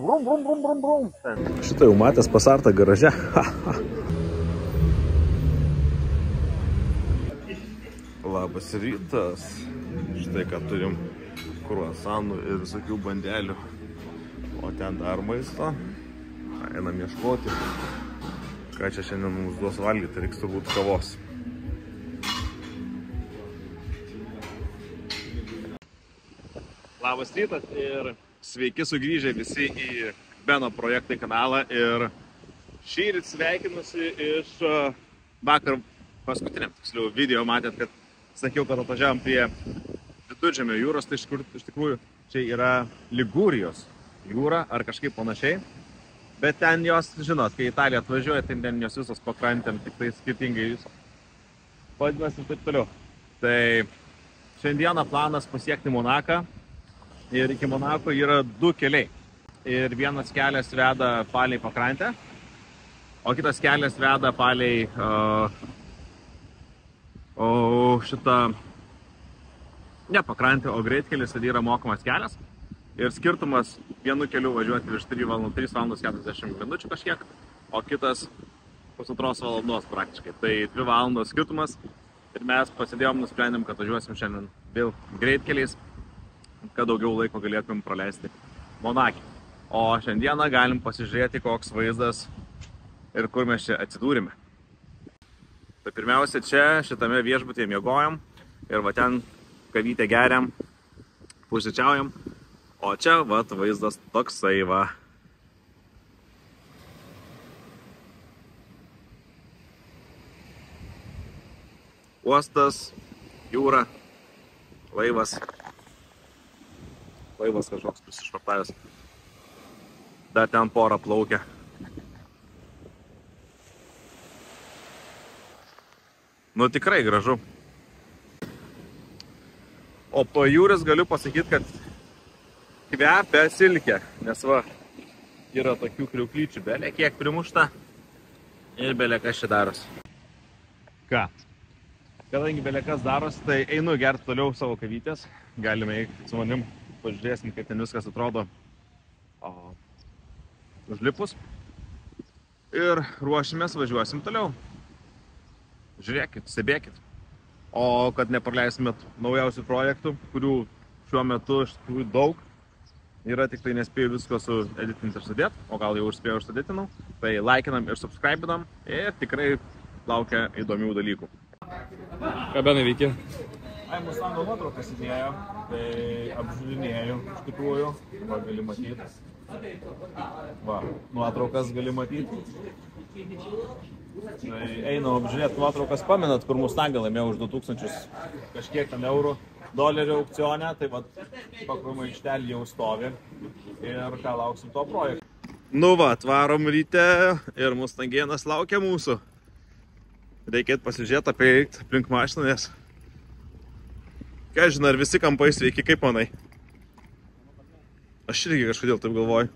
brum, brum, brum, brum, brum. Šitą jau matęs pasartą garaže. Labas rytas. Štai ką turim kruasanų ir visokių bandelių. O ten dar maisto. Einam ieškoti. Ką čia šiandien mums duos valgyti, reiks turbūt kavos. Labas rytas ir sveiki sugrįžę visi į Beno projektai kanalą. Ir šįryt sveikinusi iš vakar paskutiniam tiksliau video. Matėt, kad sakiau, kad atvažiavom prie Viduržemio jūros. Tai iš tikrųjų čia yra Ligūrijos jūra ar kažkaip panašiai. Bet ten jos, žinot, kai Italija atvažiuoja, tai ten jos visos pakrantėm, tik tai skirtingai vadinasi ir taip toliau. Tai šiandieną planas pasiekti Monaką. Ir iki Monako yra 2 keliai. Ir vienas kelias veda palei pakrantę, o kitas kelias veda palei ne pakrantę, o greitkelis, tai yra mokamas kelias. Ir skirtumas vienu keliu važiuoti virš 3 valandos 40 minučių kažkiek, o kitas 1,5 valandos praktiškai. Tai 2 valandos skirtumas. Ir mes pasidėjom, nusprendėm, kad važiuosim šiandien vėl greitkeliais, kad daugiau laiko galėtumėm praleisti Monake. O šiandieną galim pasižiūrėti, koks vaizdas ir kur mes čia atsidūrime. Tai pirmiausia, čia šitame viešbutyje miegojam ir va ten kavytę geriam, pusryčiaujam. O čia vat vaizdas toksai va. Uostas, jūra, laivas. Laivas kažkoks prisišvartavęs. Dar ten porą plaukia. Nu tikrai gražu. O pajūris galiu pasakyti, kad kvepia silkė. Nes va, yra tokių kriauklyčių. Belė kiek primušta. Ir belė kas čia daros. Ką? Kadangi belė kas daros, tai einu gerti toliau savo kavytės. Galime eiti su manim. Pažiūrėsim, kaip ten viskas atrodo užlipus. Ir ruošimės, važiuosim toliau. Žiūrėkit, stebėkit. O kad nepraleisimėt naujausių projektų, kurių šiuo metu iš tikrųjų daug, yra tik tai nespėjau visko sueditinti ir sudėti, o gal jau užspėjau ir sudėtinau, tai laikinam ir subscribinam ir tikrai laukia įdomių dalykų. Ką Benai veikia? Mustango nuotraukas įdėjo, tai apžiūrinėjau iš tikrųjų, va gali matyti. Va, nuotraukas gali matyti. Tai einu apžiūrėti nuotraukas, pamenat, kur Mustangą laimėjau už 2000 kažkiek ten eurų dolerių aukcione, tai va, pakrumo aikštelį jau stovi ir ką lauksim to projekto. Nu va, atvarom ryte ir Mustangėnas laukia mūsų. Reikėtų pasižiūrėti aplink mašiną, nes ką žinai, ar visi kampai sveiki, kaip manai? Aš irgi kažkodėl taip galvoju.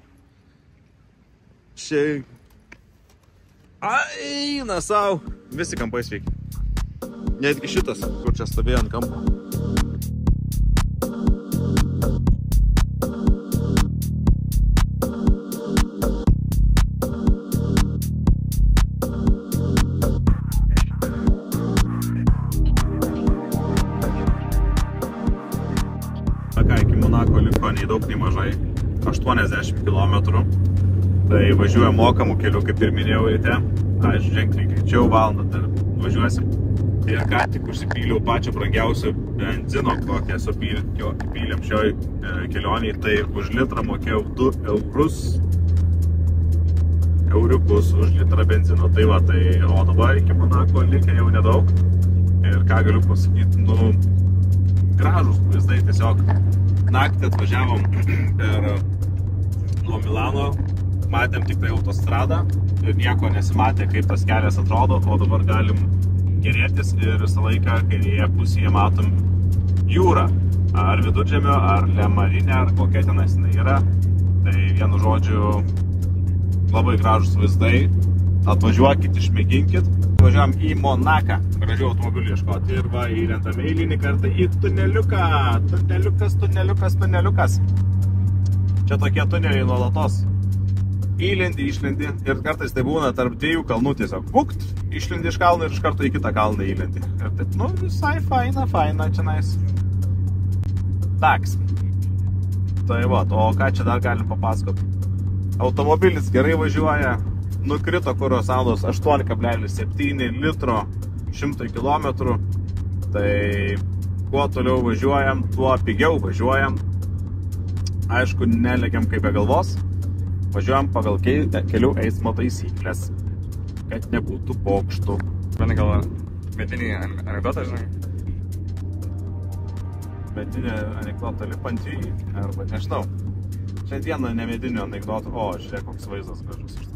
Čia... Aina sau! Visi kampai sveiki. Netgi šitas, kur čia stovėjo ant kampo. Iki Monako liko nei daug, nei mažai 80 km. Tai važiuoja mokamų kelių, kaip ir minėjau ryte. Aš ženkliai greičiau valandą dar važiuosim. Ir ką tik užsipyliau pačią brangiausią benzino, kokią supylėm šioj kelioniai. Tai už litrą mokėjau 2 euriukus už litrą benzino. Tai va, tai o dabar iki Monako likę jau nedaug. Ir ką galiu pasakyti, nu, gražus vaizdai tiesiog. Naktį atvažiavom nuo Milano, matėm tik tai autostradą ir nieko nesimatė, kaip tas kelias atrodo, o dabar galim gerėtis ir visą laiką kairėje pusėje matom jūrą. Ar Viduržemio, ar Lemarinė, ar kokia tenais yra. Tai vienu žodžiu, labai gražus vaizdai. Atvažiuokit, išmėginkit. Važiuojam į Monaką, gražių automobilių ieškoti ir va, įrentame eilinį kartą į tuneliuką. Tuneliukas. Čia tokie tuneliai nuolatos įlendi, išlendi ir kartais tai būna tarp dviejų kalnų tiesiog bukt, išlendi iš kalno ir iš karto į kitą kalną įlendi. Ir taip, nu, visai faina, čia nais. Taks. Tai va, o ką čia dar galim papasakoti? Automobilis gerai važiuoja, nukrito kuro sąnaudos 8,7 litro 100 km. Tai kuo toliau važiuojam, tuo pigiau važiuojam. Aišku, nelekiam kaip be galvos. Važiuojam pagal kelių eismo taisyklės, kad nebūtų pokštų. Viena gal medinį anekdotą, žinai? Medinį anekdotą lipant į jį, arba nežinau. Šiandieną ne medinio anekdoto, o žiūrėk, koks vaizdas gražus iš to.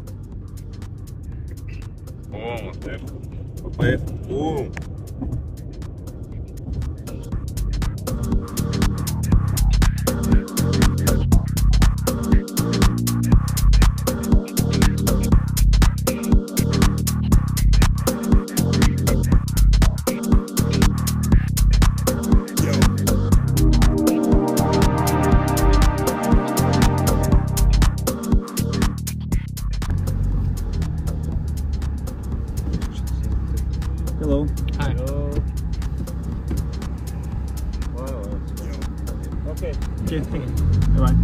O, taip. Labai. Hello. Hi. Okay. Bye-bye.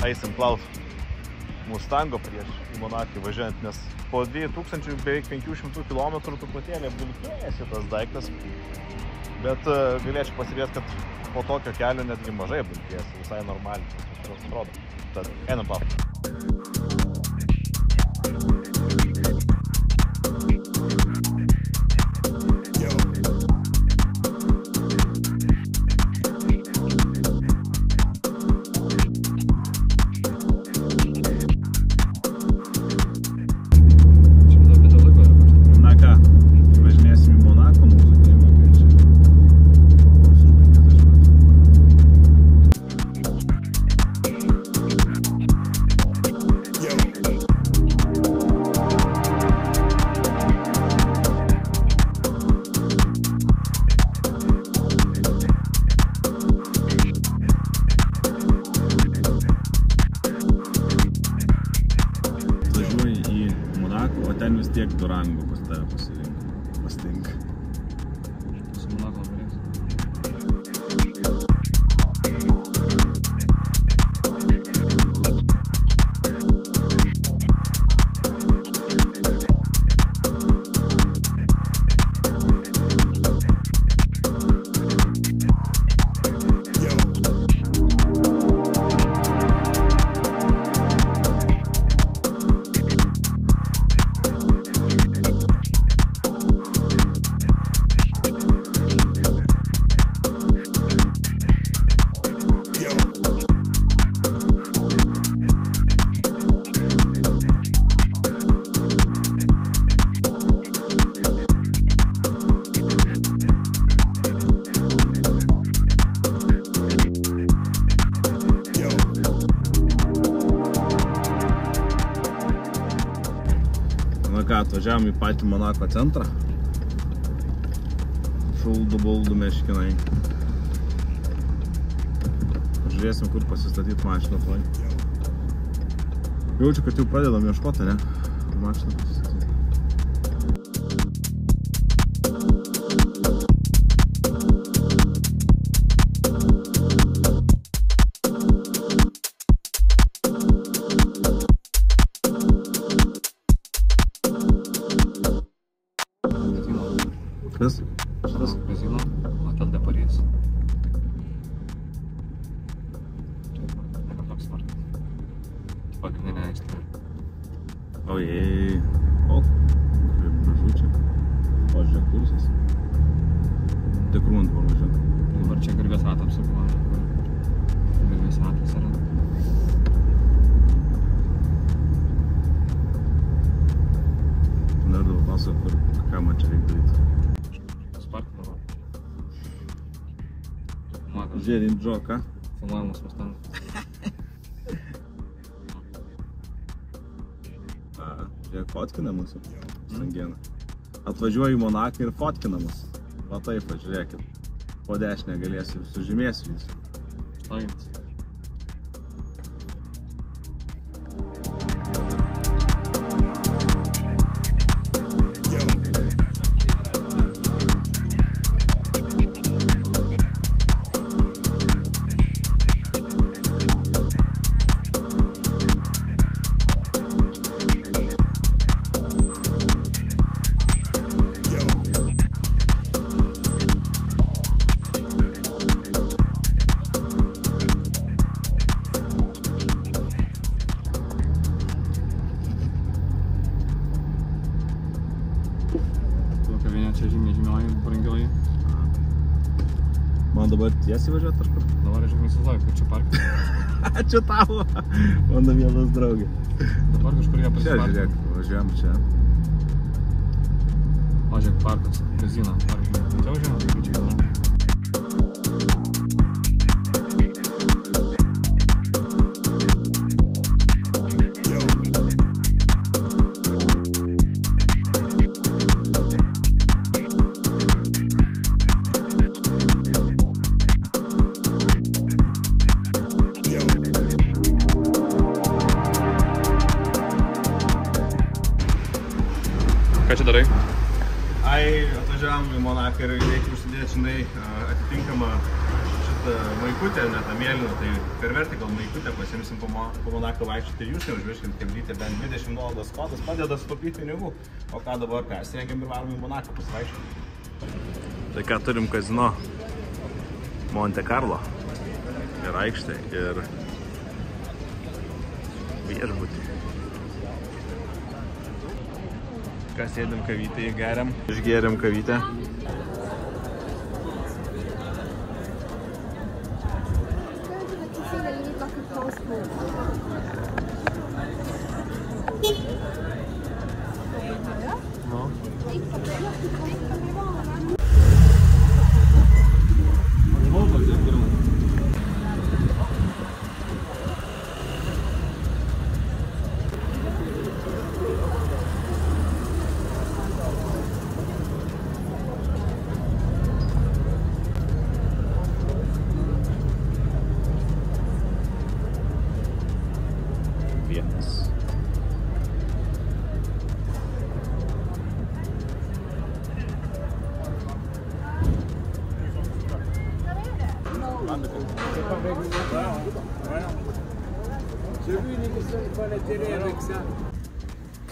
Eisim plaut Mustango prieš į Monakį važiuojant, nes po 2000 beveik 500 km truputėlį apdulkėjęs šitas daiktas, bet galėčiau pasivėti, kad po tokio kelio netgi mažai apdulkėjęs, visai normaliai, tas atrodo. Tad einam plaut. Ten vis tiek Durango pas tave pasitinka. Su Monako norės. Atvažiavom į patį Monako centrą. Šuldų buldų meškinai. Žiūrėsim, kur pasistatyti mašiną tuoj. Jaučiu, kad jau pradedam ieškoti, ne? Mašiną pasistatyti. Kas? Šitas kazino, Hotel de Paris. Nėra toks vardas. Pagrindinė aikštė. Ojei. O, kaip gražu čia. O, žiūrėk, kursas. Tai kur man dabar važiuoti? Dabar čia Garbės ratą apsikuoja. Garbės ratas yra. Dar dabar pasako, ką man čia reikia daryti. Sparkino. Žiūrint džoką. Filmuojamas Mustangas. Žiūrėk, fotkina mūsų Stangėną. Atvažiuoju į Monaką ir fotkina mus. Va taip, žiūrėkit. Po dešinę galėsiu, sužymėsiu jūs. Štai. Čia žymioji, brangioji. Man dabar tiesiai važiuoti ar kur? Dabar aš neįsivaizduoju, kur čia parkas. Ačiū tavo, mano mielas draugė. Dabar kažkur jie Čia žiūrėk, važiuojam čia. O, žiūrėk, parkas, kazino, parkas. Čia važiuojam, kaip čia galvom. Ką čia darai? Atvažiavam į Monaką ir reikia užsidėti, žinai, atitinkamą šitą maikutę, ne tą mėlyną, tai per vertikal maikutę pasimsim po Monaką vaikščioti ir jūs neužvirškint, kaip lytė bent 20 nuolaidos kodas padeda sutaupyti pinigų. O ką dabar persirengiam ir varom į Monaką pasivaikščioti. Tai ką turim kazino Monte Carlo ir aikštė ir viešbutį. Ką sėdėm kavytę, geriam. Išgėrėm kavytę. No.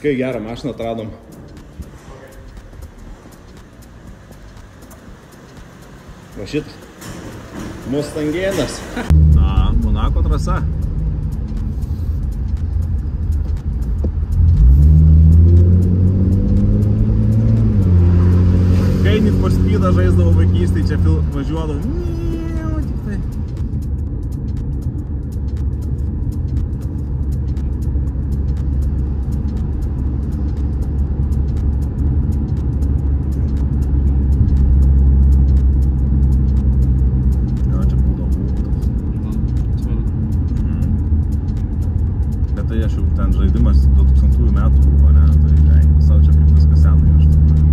Kai gerą mašiną atradom. Va šitas. Mustangėnas. Monako trasa. Kai Need for Speedą žaisdavau vaikystėj, čia važiuodavau. Tik tai. Tai aš jau ten žaidimas 2000 metų buvo, ne? Tai visau čia kaip viskas senai iš tikrųjų.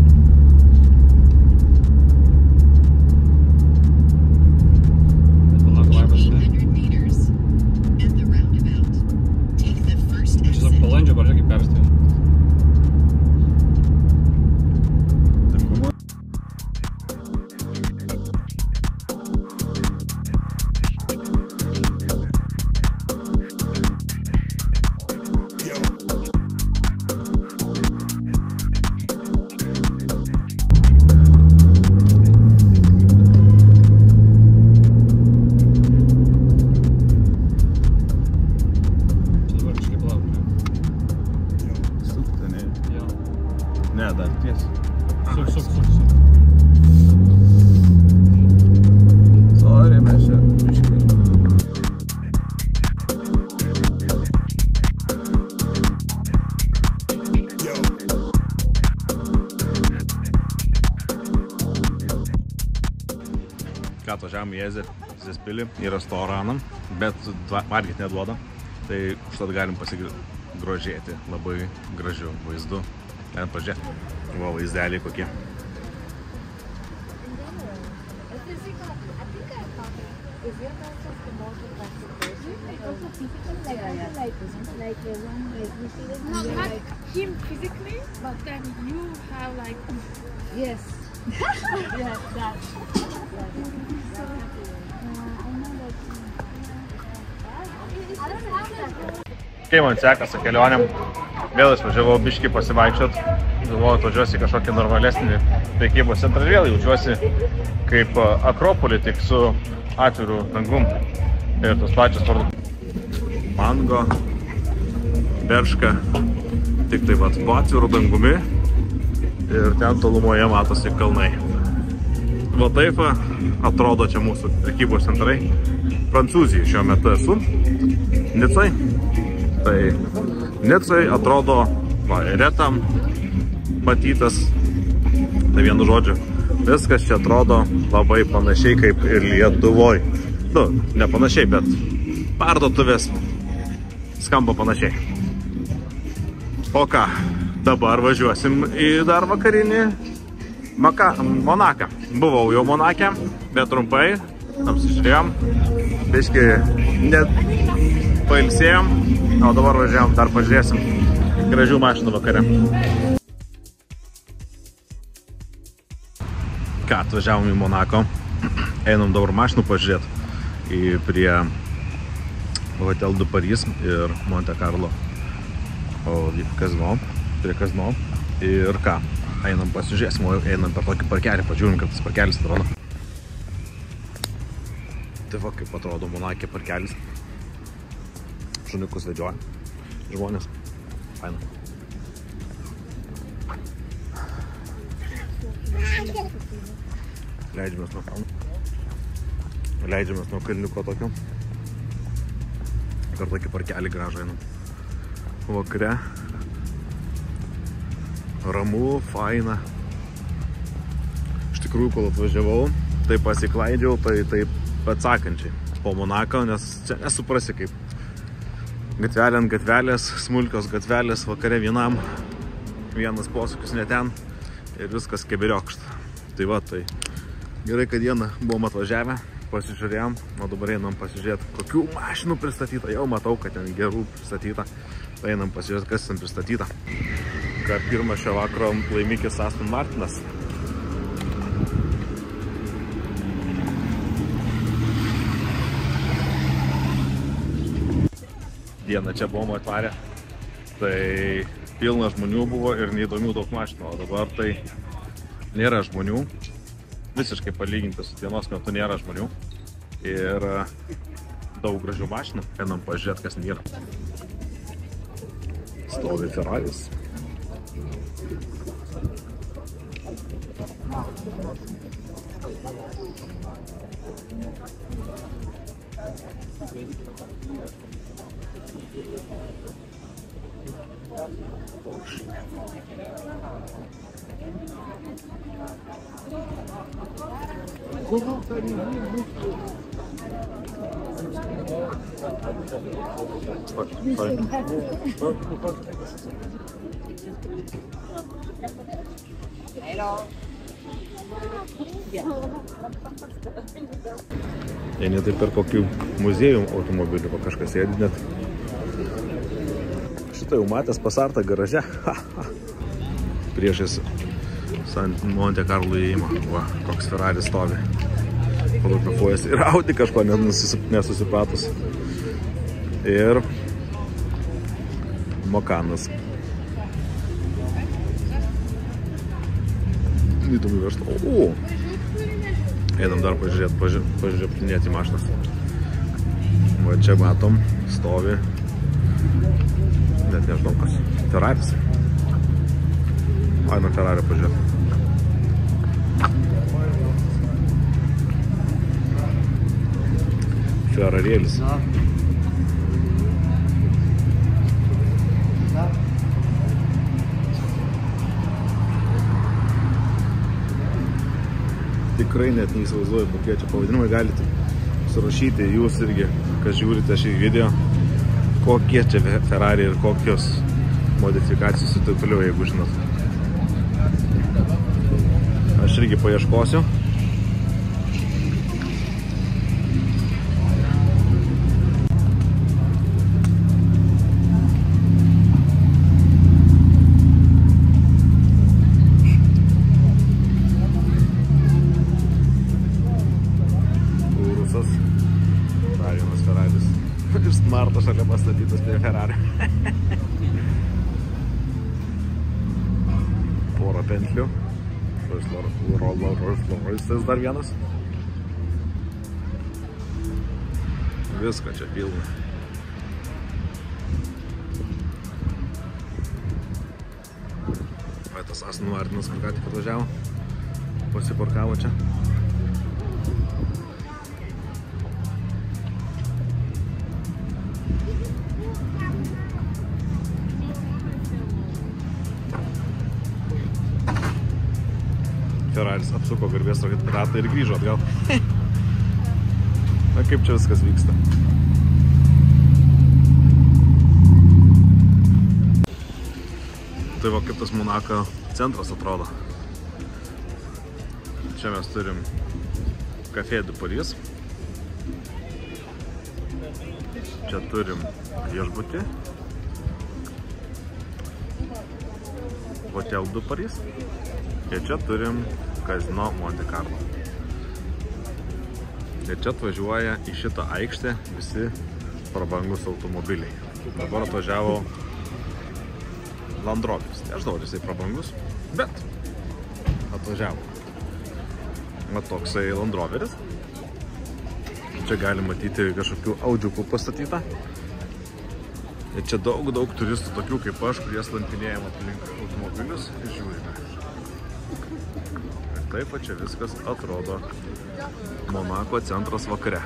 Bet Monako vaibas, ne? Čia su balandžio pradžia kaip perstėjo. Ne, dar ties. Suk. Sorry, mes čia biškai. Ką atvažiavom į Ezespilį, į restoraną, bet valgyti neduoda. Tai užtat galim grožėti labai gražiu vaizdu. Ten pažiūrėk, va vaizdeliai kokie. Not him physically, but then you have like Yes. Yes, that. Kai man sekasi kelionėm, vėl išvažiavau biškį pasivaikščiot, galvoju, atvažiuosi į kažkokį normalesnį prekybos centrą ir vėl jaučiuosi kaip Akropolį, tik su atviru dangum ir tos pačios mango, berška, tik taip pat po atviru dangumi ir ten tolumoje matosi kalnai. Va taip atrodo čia mūsų prekybos centrai. Prancūzijai šiuo metu esu, Nicoj. Tai Nicoj atrodo retam matytas, tai vienu žodžiu, viskas čia atrodo labai panašiai kaip ir Lietuvoj. Nu, ne panašiai, bet parduotuvės skamba panašiai. O ką, dabar važiuosim į dar vakarinį Monaką. Buvau jau Monake, bet trumpai, apsižiūrėjom, biškį net pailsėjom, o dabar važiavom, dar pažiūrėsim gražių mašinų vakare. Ką, atvažiavom į Monako, einam dabar mašinų pažiūrėti prie Hotel du Paris ir Monte Carlo prie kazino ir ką, einam pasižiūrėsim, o einam per tokį parkelį, pažiūrim, kaip tas parkelis atrodo. Tai va, kaip atrodo Monake parkelis. Šuniukus vedžioja žmonės. Faina. Leidžiamės nuo kalno. Leidžiamės nuo kalniuko tokio. Per tokį parkelį gražą einam. Vakare. Ramu, faina. Iš tikrųjų, kol atvažiavau, tai pasiklaidžiau, tai taip atsakančiai po Monako, nes čia nesuprasi kaip gatvelė ant gatvelės, smulkios gatvelės, vakare vienas posūkis ne ten ir viskas keberiokšta. Tai va, tai gerai, kad dieną buvom atvažiavę, pasižiūrėjom, o dabar einam pasižiūrėti, kokių mašinų pristatyta. Jau matau, kad ten gerų pristatyta. Tai einam pasižiūrėti, kas ten pristatyta. Ką pirmas šio vakaro laimikis Aston Martinas. Dieną čia buvom atvarę, tai pilna žmonių buvo ir neįdomių daug mašinų, o dabar tai nėra žmonių, visiškai palyginti su dienos metu nėra žmonių ir daug gražių mašinų, einam pažiūrėti, kas nėra. Stovi Ferraris. Eini taip per kokių muziejų automobilių, o kažkas sėdi net. Šitą jau matęs pasartą garaže. Priešais San Monte Carlo įėjimą. Va, koks Ferrari stovi. Fotografuojasi ir Audi kažko nesusipratus. Ir Mokanas. Įdomi veršta. O! Einam dar pažiūrėti mašinas. Va čia matom, stovi. Net nežinau kas. Ferraris. Einam Ferrari pažiūrėti. Ferrarėlis. Tikrai net neįsivaizduoju, kokie čia pavadinimai. Galite surašyti jūs irgi, kas žiūrite šį video, kokie čia Ferrari ir kokios modifikacijos ir taip toliau, jeigu žinot. Aš irgi paieškosiu. Urusas. Dar vienas Ferraris. Ir Smartas šalia pastatytas prie Ferrari. Porą pentlių. Rolls-Royce'as dar vienas. Viską čia pilna. Tas Aston Martinas, kur ką tik atvažiavo, pasiparkavo čia. Ferraris apsuko garbės ratą ir grįžo atgal. Na kaip čia viskas vyksta. Tai va kaip tas Monako centras atrodo. Čia mes turim Café du Paris. Čia turim viešbutį. Hotel du Paris. Ir čia turim Casino Monte Carlo. Ir čia atvažiuoja į šitą aikštę visi prabangus automobiliai. Dabar atvažiavo Land Roveris. Tai aš žinau, jisai prabangus, bet atvažiavo. Va toksai Land Roveris. Čia gali matyti kažkokių audžiukų pastatytą. Ir čia daug turistų tokių kaip aš, kurie slampinėjam aplink automobilius ir žiūrime. Ir taip čia viskas atrodo Monako centras vakare.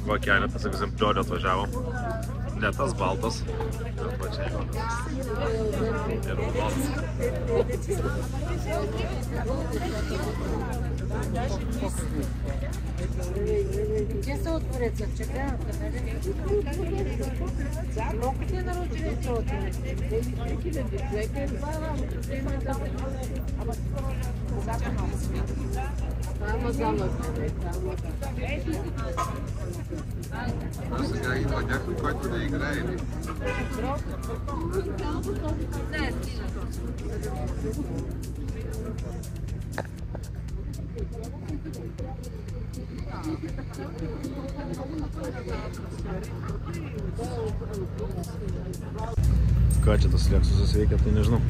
Va keletas egzempliorių atvažiavo. Ne tas baltas, bet pačiai juodas. Ir raudonas. Gdje se otvoreca? Čekaj, mogu ti naručiti to Tamo zamotane. Сега има някой, който да играе. Ką čia tas Lexusas veikia, tai nežinau.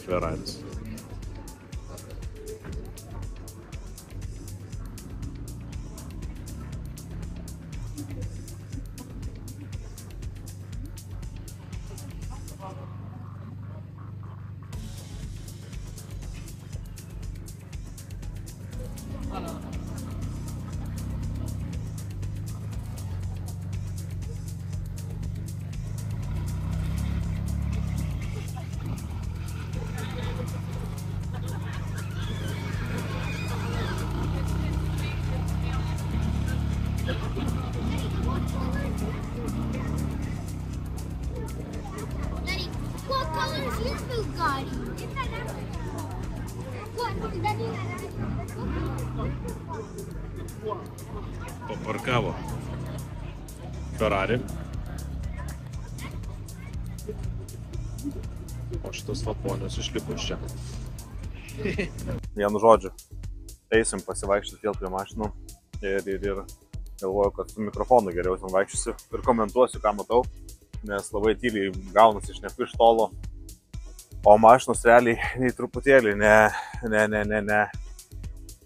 Ferraris. What color is your Bugatti? Paparkavo Ferrari. O šitas vaponius išlipo iš čia. Vienu žodžiu, eisim pasivaikščioti vėl prie mašinų ir galvoju, kad su mikrofonu geriau ten vaikščiosiu ir komentuosiu, ką matau, nes labai tyliai gaunasi šneku iš tolo, o mašinos realiai nei truputėlį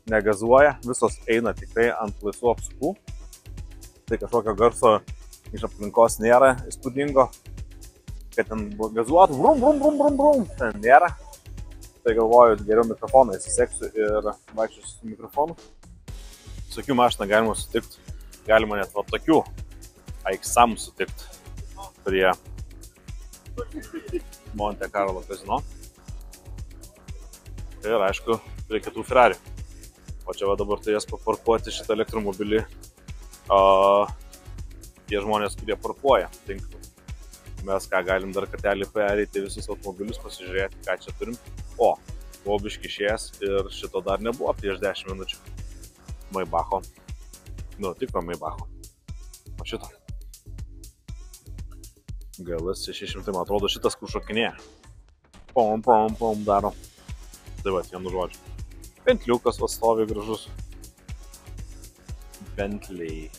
negazuoja, visos eina tikrai ant laisvų apsukų, tai kažkokio garso iš aplinkos nėra įspūdingo, kad ten gazuotų, brum, ten nėra. Tai galvoju, geriau mikrofoną įsiseksiu ir vaikščiosiu su mikrofonu. Tokių mašiną galima sutikti, galima net va tokių AX-am sutikti prie Monte Carlo Casino ir aišku prie kitų Ferrari. O čia va dabar turės paparkuoti šitą elektromobilį tie žmonės, kurie parkuoja tinklų. Mes ką galim dar kartelį pereiti visus automobilius, pasižiūrėti, ką čia turim. O, buvo biški išėjęs ir šito dar nebuvo prieš 10 minučių. Maybacho. Nu, tikro Maybacho. O šito. GLS 600, man atrodo, šitas kur šokinėja. Pom daro. Tai va, vienu žodžiu. Bentliukas stovi gražus. Bentley.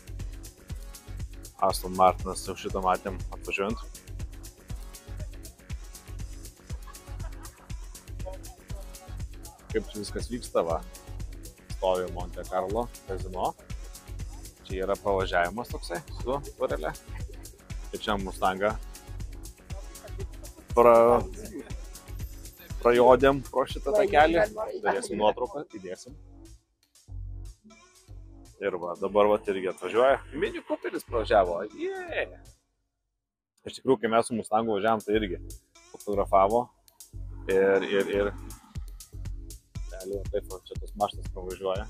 Aston Martinas, jau šitą matėm atvažiuojant. Kaip čia viskas vyksta, va. Stovi Monte Carlo kazino. Čia yra pravažiavimas toksai su varelė. Kaip čia Mustangą prajodėm pro šitą takelį. Darėsim nuotrauką, įdėsim. Ir va, dabar va irgi atvažiuoja. Mini Cooperis pravažiavo. Yeah. Iš tikrųjų, kai mes su Mustangu važiavom, tai irgi fotografavo. Ir taip, čia tas mašinas pravažiuoja.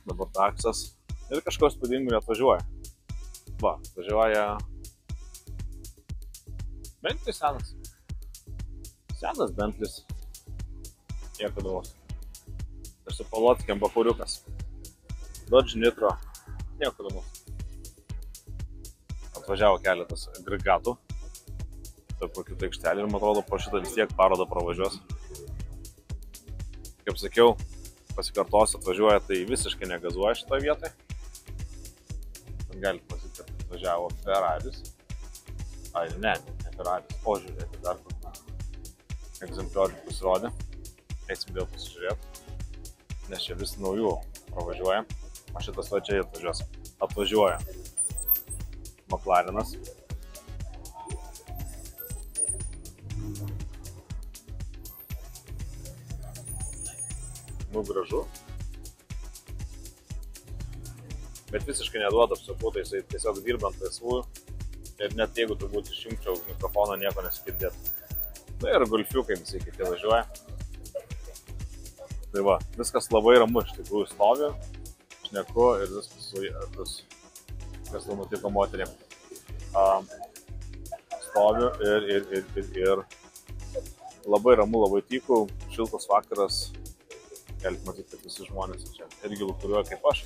Dabar taksas. Ir kažkoks spūdingų atvažiuoja. Va, atvažiuoja Bentlis senas. Senas Bentlis. Nieko įdomus. Ir su Polotskiam bakuriukas. Dodge Nitro. Nieko įdomus. Atvažiavo keletas agregatų. Taip po kitą aikštelį ir man atrodo pro šitą vis tiek parodą pravažiuos. Kaip sakiau, pasikartosiu, atvažiuoja, tai visiškai negazuoja šitoje vietoje. Galite pasakyti, kad atvažiavo Ferraris. Ai, ne Ferraris. O, žiūrėti, dar egzempliorių pasirodė. Eisim vėl pasižiūrėti. Nes čia vis naujų pravažiuoja. O šitas va čia atvažiuos. Atvažiuoja McLarenas. Nu, gražu. Bet visiškai neduoda apsakų, tai jisai tiesiog dirbant laisvųjų. Ir net jeigu turbūt išjungčiau mikrofoną, nieko nesigirdėtų. Tai ir golfiukai visi kiti važiuoja. Tai va, viskas labai ramu, iš tikrųjų stoviu, šneku ir viskas, kas nutiko moterėm. Stoviu ir labai ramu, labai tyku, šiltas vakaras. Galite matyti, kad visi žmonės čia irgi lukuriuoja kaip aš,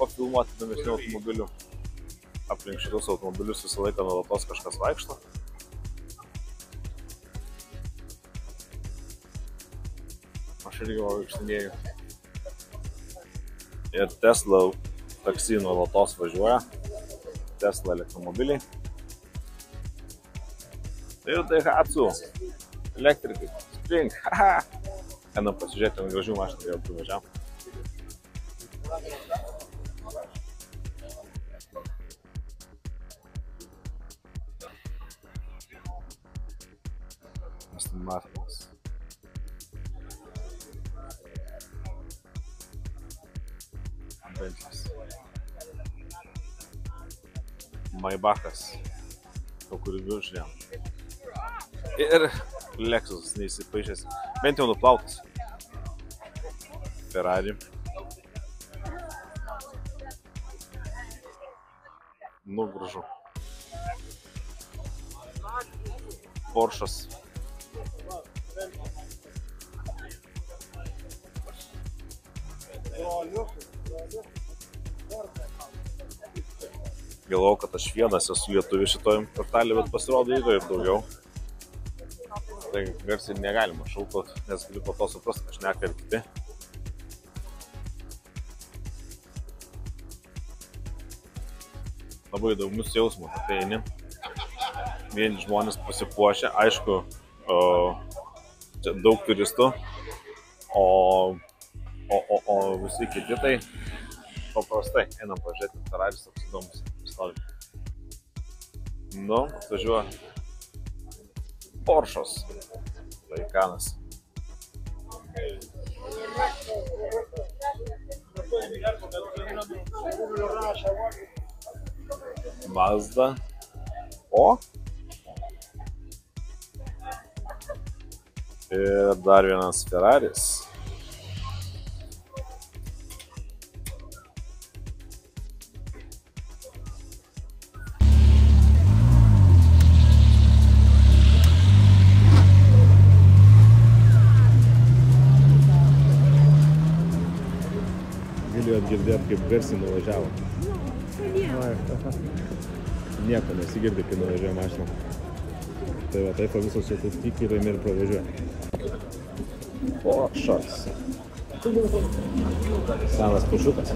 pafilmuoti įdomesnių automobilių. Aplink šitus automobilius visą laiką nuolatos kažkas vaikšto. Aš irgi vaikštinėju. Ir Tesla taksi nuolatos važiuoja. Tesla elektromobiliai. Ir Daihatsu. Elektrikai. Spring. Haha. Einam pasižiūrėti ant gražių mašinų, jau privažiavom. Aston Martinas. Bentlis. Maybachas. To kurį žiūrėjom. Ir Lexus neįsipaišęs. Bent jau nuplautas. Ferrari. Nu, gražu. Porsche'as. Galvojau, kad aš vienas esu lietuvių šitoj kvartalį, bet pasirodo yra ir daugiau. Tai garsiai negalima šaukot, nes galiu po to suprasti, kad šneka ir kiti. Labai įdomus jausmas, kad eini. Vieni žmonės pasipuošia, aišku, čia daug turistų, o visi kiti tai paprastai. Einam pažiūrėti, Ferraris toks įdomus stovi. Nu, atvažiuoja Porsche'as. Taycanas. Mazda. O. Ir dar vienas Ferraris. Galėjot girdėti, kaip garsiai nuvažiavo. Nieko nesigirdi, kai nuvažiuoja mašina. Tai va, taip visos jau taip tik ir ir pravažiuoja. O, šoks. Senas pušiukas.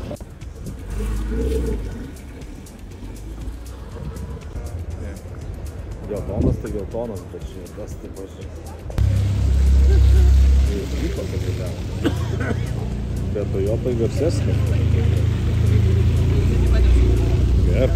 Geltonas tai geltonas, bet žinai, kas taip aš. Vyko pagėliavo. Bet Toyota garsesnė. Ger.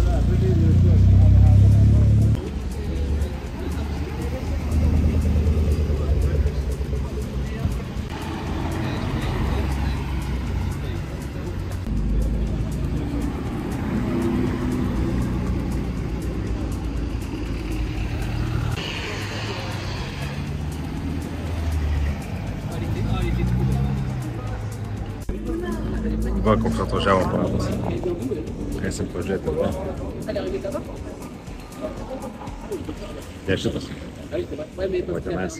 Va, koks atvažiavo aparatas. Eisim pažiūrėti, va. Ne šitas. Va, tenais.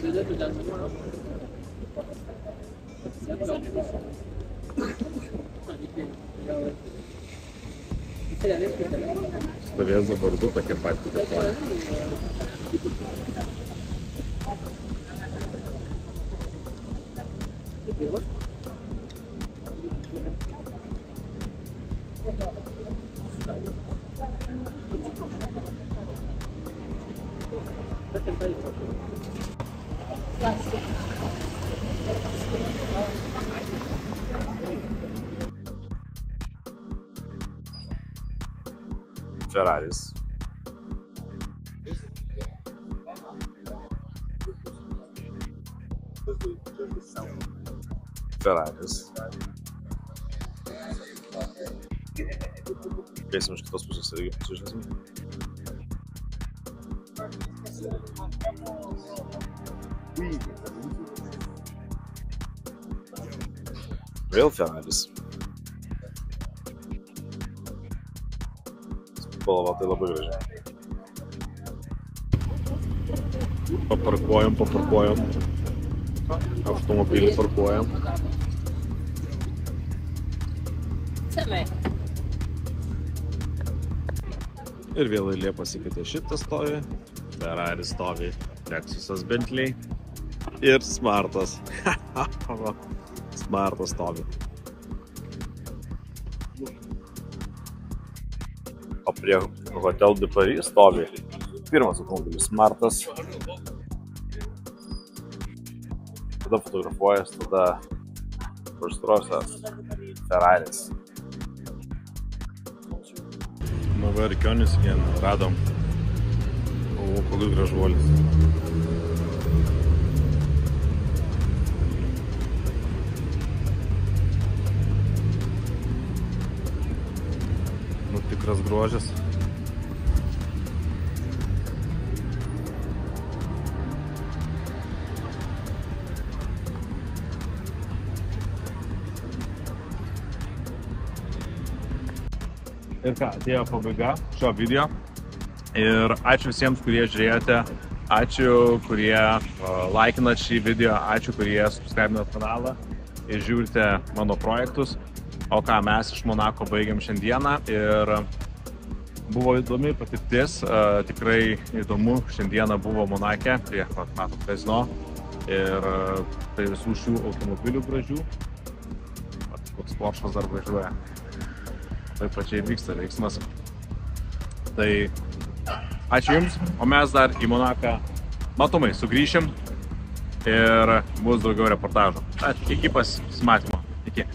Stovės dabar du tokie patys detalai. Ferraris. Ferraris. Eisim iš kitos pusės irgi pasižiūrėsim. Vėl Ferraris. Spalva tai labai gražiai. Paparkuojam. Automobilį parkuojam. Ir vėl eilė pasikeitė, šitas stovi, Ferrari stovi, Lexusas Bentley ir Smartas. Smartas stovi. O prie Hotel de Paris stovi pirmas automobilis Smartas. Tada fotografuojas, tada Rolls-Royce'as Ferraris. Na va, Rikionis radom. O, koks gražuolis. Nu, tikras grožis. Ir ką, atėjo pabaiga šio video. Ir ačiū visiems, kurie žiūrėjote. Ačiū, kurie laikinat šį video. Ačiū, kurie subscribinat kanalą ir žiūrite mano projektus. O ką, mes iš Monako baigiam šiandieną. Ir buvo įdomi patirtis. Tikrai įdomu. Šiandieną buvo Monake prie, matot, kazino. Ir tai visų šių automobilių gražių. Koks Porsche'as dar važiuoja. Tai pačiai vyksta veiksmas. Tai ačiū Jums, o mes dar į Monaką matomai sugrįšim ir bus daugiau reportažų. Iki pasimatymo. Iki.